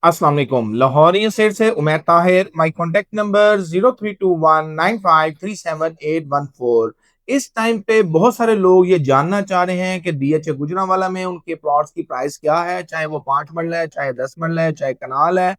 अस्सलाम वालेकुम। लाहौरी एस्टेट से Umair Tahir. My contact number 032195378114। इस टाइम पे बहुत सारे लोग ये जानना चाह रहे हैं कि डीएचए गुजरांवाला में उनके प्लॉट्स की प्राइस क्या है, चाहे वो 5 मरला है, चाहे 10 मरला है, चाहे कनाल है।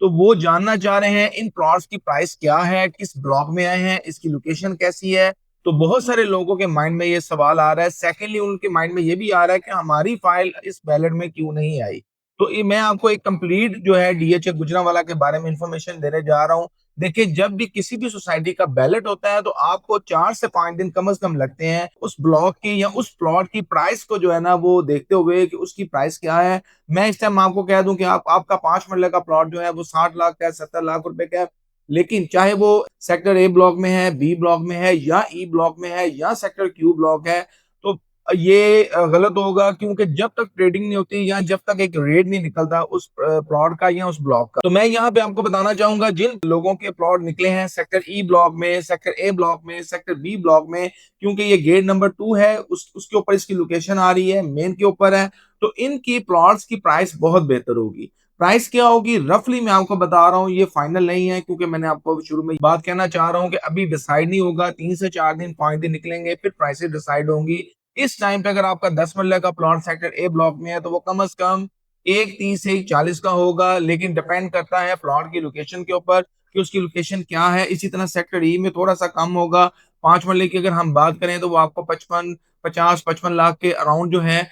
तो वो जानना चाह रहे हैं इन प्लॉट्स की प्राइस क्या है, किस ब्लॉक में आए हैं, इसकी लोकेशन कैसी है। तो बहुत सारे लोगों के माइंड में ये सवाल आ रहा है। सेकेंडली उनके माइंड में ये भी आ रहा है कि हमारी फाइल इस बैलेट में क्यों नहीं आई। तो ये मैं आपको एक कंप्लीट जो है डीएचए गुजरांवाला के बारे में इंफॉर्मेशन देने जा रहा हूँ। देखिए, जब भी किसी भी सोसाइटी का बैलेट होता है तो आपको 4 से 5 दिन कम से कम लगते हैं उस ब्लॉक की या उस प्लॉट की प्राइस को जो है ना वो देखते हुए कि उसकी प्राइस क्या है। मैं इस टाइम आपको कह दूं कि आपका 5 मरले का प्लॉट जो है वो 60 लाख का है, 70 लाख रुपए का है। लेकिन चाहे वो सेक्टर ए ब्लॉक में है, बी ब्लॉक में है या ई ब्लॉक में है या सेक्टर क्यू ब्लॉक है, तो ये गलत होगा, क्योंकि जब तक ट्रेडिंग नहीं होती या जब तक एक रेट नहीं निकलता उस प्लॉट का या उस ब्लॉक का। तो मैं यहाँ पे आपको बताना चाहूंगा जिन लोगों के प्लॉट निकले हैं सेक्टर ई ब्लॉक में, सेक्टर ए ब्लॉक में, सेक्टर बी ब्लॉक में, क्योंकि ये गेट नंबर 2 है, उसके ऊपर इसकी लोकेशन आ रही है, मेन के ऊपर है। तो इनकी प्लॉट्स की प्राइस बहुत बेहतर होगी। प्राइस क्या होगी रफली मैं आपको बता रहा हूँ, ये फाइनल नहीं है, क्योंकि मैंने आपको शुरू में बात कहना चाह रहा हूँ कि अभी डिसाइड नहीं होगा। 3 से 4 दिन 5 दिन निकलेंगे, फिर प्राइसेस डिसाइड होंगी। इस टाइम पे अगर आपका 10 मरला का प्लॉट सेक्टर ए ब्लॉक में है तो वो कम से कम 1 30 से 1 40 का होगा, लेकिन डिपेंड करता है प्लॉट की लोकेशन के ऊपर कि उसकी लोकेशन क्या है। इसी तरह सेक्टर ई में थोड़ा सा कम होगा। 5 मरले की अगर हम बात करें तो वो आपको 55 50 55 लाख के अराउंड जो है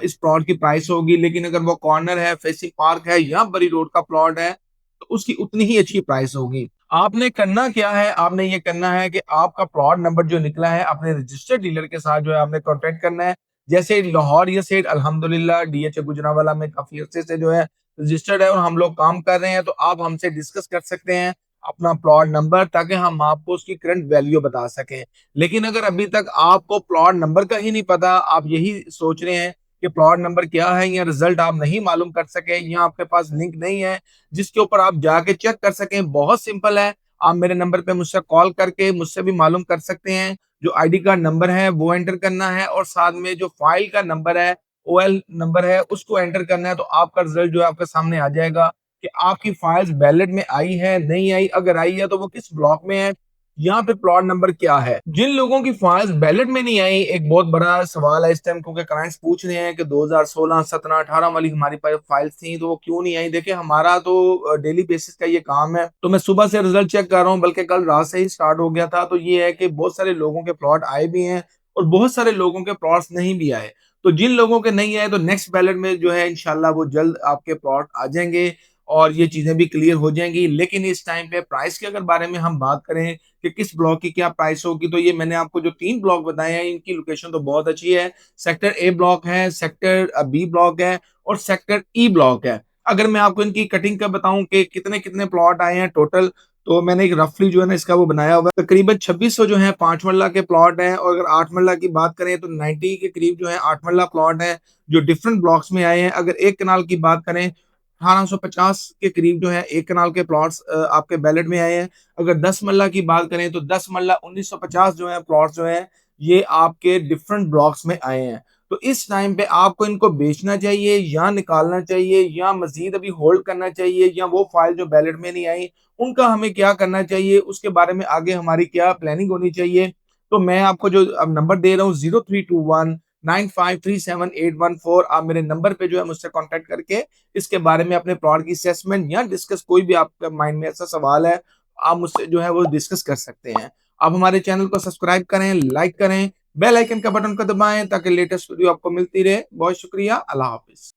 इस प्लॉट की प्राइस होगी। लेकिन अगर वो कॉर्नर है, फेसिंग पार्क है या बरी रोड का प्लॉट है तो उसकी उतनी ही अच्छी प्राइस होगी। आपने करना क्या है, आपने ये करना है कि आपका प्लॉट नंबर जो निकला है अपने रजिस्टर्ड डीलर के साथ जो है आपने कॉन्टेक्ट करना है। जैसे लाहौर ये सेठ अल्हम्दुलिल्लाह डीएचए गुजरांवाला में काफी अच्छे से जो है रजिस्टर्ड है और हम लोग काम कर रहे हैं, तो आप हमसे डिस्कस कर सकते हैं अपना प्लॉट नंबर, ताकि हम आपको उसकी करंट वैल्यू बता सकें। लेकिन अगर अभी तक आपको प्लॉट नंबर का ही नहीं पता, आप यही सोच रहे हैं कि प्लॉट नंबर क्या है, या रिजल्ट आप नहीं मालूम कर सके, या आपके पास लिंक नहीं है जिसके ऊपर आप जाके चेक कर सकें, बहुत सिंपल है। आप मेरे नंबर पे मुझसे कॉल करके मुझसे भी मालूम कर सकते हैं। जो आईडी कार्ड नंबर है वो एंटर करना है और साथ में जो फाइल का नंबर है, ओएल नंबर है, उसको एंटर करना है। तो आपका रिजल्ट जो है आपके सामने आ जाएगा कि आपकी फाइल्स बैलेट में आई है नहीं आई। अगर आई है तो वो किस ब्लॉक में है, यहाँ पे प्लॉट नंबर क्या है। जिन लोगों की फाइल्स बैलेट में नहीं आई, एक बहुत बड़ा सवाल है इस टाइम, क्योंकि क्लाइंट्स पूछ रहे हैं कि 2016 17 18 वाली हमारी पास फाइल्स थी तो वो क्यों नहीं आई। देखिए, हमारा तो डेली बेसिस का ये काम है, तो मैं सुबह से रिजल्ट चेक कर रहा हूँ, बल्कि कल रात से ही स्टार्ट हो गया था। तो ये है कि बहुत सारे लोगों के प्लॉट आए भी हैं और बहुत सारे लोगों के प्लॉट्स नहीं भी आए। तो जिन लोगों के नहीं आए तो नेक्स्ट बैलेट में जो है इंशाल्लाह वो जल्द आपके प्लॉट आ जाएंगे और ये चीजें भी क्लियर हो जाएंगी। लेकिन इस टाइम पे प्राइस के अगर बारे में हम बात करें कि किस ब्लॉक की क्या प्राइस होगी, तो ये मैंने आपको जो 3 ब्लॉक बताए हैं इनकी लोकेशन तो बहुत अच्छी है। सेक्टर ए ब्लॉक है, सेक्टर बी ब्लॉक है और सेक्टर ई ब्लॉक है। अगर मैं आपको इनकी कटिंग का बताऊं कि कितने कितने प्लॉट आए हैं टोटल, तो मैंने एक रफली जो है ना इसका वो बनाया हुआ है। तकरीबन 2600 जो है 5 मरला के प्लॉट हैं, और अगर 8 मरला की बात करें तो 90 के करीब जो है 8 मरला प्लॉट है जो डिफरेंट ब्लॉक्स में आए हैं। अगर एक कनाल की बात करें, 1850 के करीब जो है एक कनाल के प्लॉट्स आपके बैलेट में आए हैं। अगर 10 मरला की बात करें तो 10 मरला 1950 जो है प्लॉट्स जो है ये आपके डिफरेंट ब्लॉक्स में आए हैं। तो इस टाइम पे आपको इनको बेचना चाहिए या निकालना चाहिए या मजीद अभी होल्ड करना चाहिए, या वो फाइल जो बैलेट में नहीं आई उनका हमें क्या करना चाहिए, उसके बारे में आगे हमारी क्या प्लानिंग होनी चाहिए। तो मैं आपको जो अब नंबर दे रहा हूँ 032195378114, आप मेरे नंबर पे जो है मुझसे कांटेक्ट करके इसके बारे में अपने प्लॉट की असेसमेंट या डिस्कस, कोई भी आपका माइंड में ऐसा सवाल है आप मुझसे जो है वो डिस्कस कर सकते हैं। आप हमारे चैनल को सब्सक्राइब करें, लाइक करें, बेल आइकन का बटन को दबाएं ताकि लेटेस्ट वीडियो आपको मिलती रहे। बहुत शुक्रिया, अल्लाह हाफिज।